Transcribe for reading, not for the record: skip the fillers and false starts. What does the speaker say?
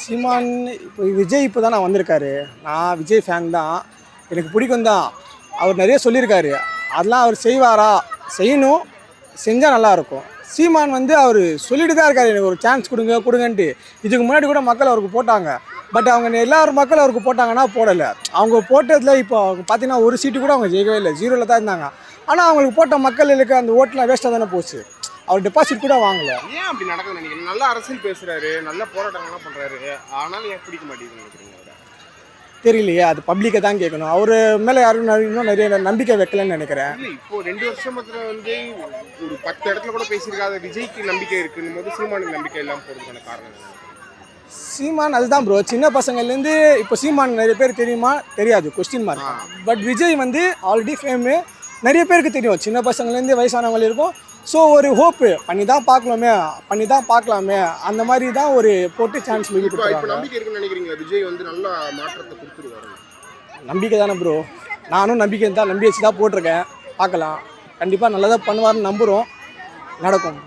சீமான் இப்போ விஜய் இப்போ தான் வந்திருக்காரு. நான் விஜய் ஃபேன் தான். எனக்கு பிடிக்கும் தான். அவர் நிறைய சொல்லியிருக்காரு. அதெல்லாம் அவர் செய்வாரா? செய்யணும். செஞ்சால் நல்லாயிருக்கும். சீமான் வந்து அவர் சொல்லிட்டு தான் இருக்காரு, எனக்கு ஒரு சான்ஸ் கொடுங்க கொடுங்கன்ட்டு. இதுக்கு முன்னாடி கூட மக்கள் அவருக்கு போட்டாங்க. பட் அவங்க எல்லாரும் மக்கள் அவருக்கு போட்டாங்கன்னா போடலை. அவங்க போட்டதில் இப்போ அவங்க பார்த்தீங்கன்னா ஒரு சீட்டு கூட அவங்க ஜெயிக்கவே இல்லை, 0ல் தான் இருந்தாங்க. ஆனால் அவங்களுக்கு போட்ட மக்களுக்கு அந்த ஓட்டெலாம் வேஸ்ட்டாக தானே போச்சு. அவர் டெபாசிட் கூட வாங்கலை. ஏன் அப்படி நடக்குதுன்னு நினைக்கிறீங்க? நல்ல அரசியல் பேசுறாரு, நல்ல போராட்டங்கள்லாம் பண்றாரு, ஆனாலும் ஏன் பிடிக்க மாட்டேங்குதுன்னு நினைக்கிறீங்க அவரை? தெரியலையே, அது பப்ளிக்கை தான் கேட்கணும். அவர் மேலே யாரும் இன்னும் நிறைய நம்பிக்கை வைக்கலன்னு நினைக்கிறேன். இல்லை, இப்போ 2 வருஷத்துல வந்து ஒரு 10 இடத்துல கூட பேசியிருக்காத விஜய்க்கு நம்பிக்கை இருக்குன்னு போது சீமானுக்கு நம்பிக்கை இல்லாமல் போகிறதுக்கான காரணம் என்ன? சீமான் அதுதான் ப்ரோ. சின்ன பசங்கள்லேருந்து இப்போ சீமான் நிறைய பேர் தெரியுமா தெரியாது, கொஸ்டின் மார்க். பட் விஜய் வந்து ஆல்ரெடி ஃபேமு, நிறைய பேருக்கு தெரியும். சின்ன பசங்கள்லேருந்து வயசானவங்க இருக்கும். ஸோ ஒரு ஹோப்பு பண்ணி தான் பார்க்கலாமே அந்த மாதிரி தான் ஒரு போட்டு சான்ஸ் மீதி இப்போ கொடுத்துருக்காங்க. நம்பிக்கை இருக்குன்னு நினைக்கிறீங்க விஜய் வந்து நல்ல மாற்றத்தை கொடுத்துருவாரு? நம்பிக்கை தானே ப்ரோ. நானும் நம்பிக்கை தான், நம்பி வச்சு தான் போட்டிருக்கேன். பார்க்கலாம், கண்டிப்பாக நல்லதாக பண்ணுவார்னு நம்புகிறோம். நடக்கும்.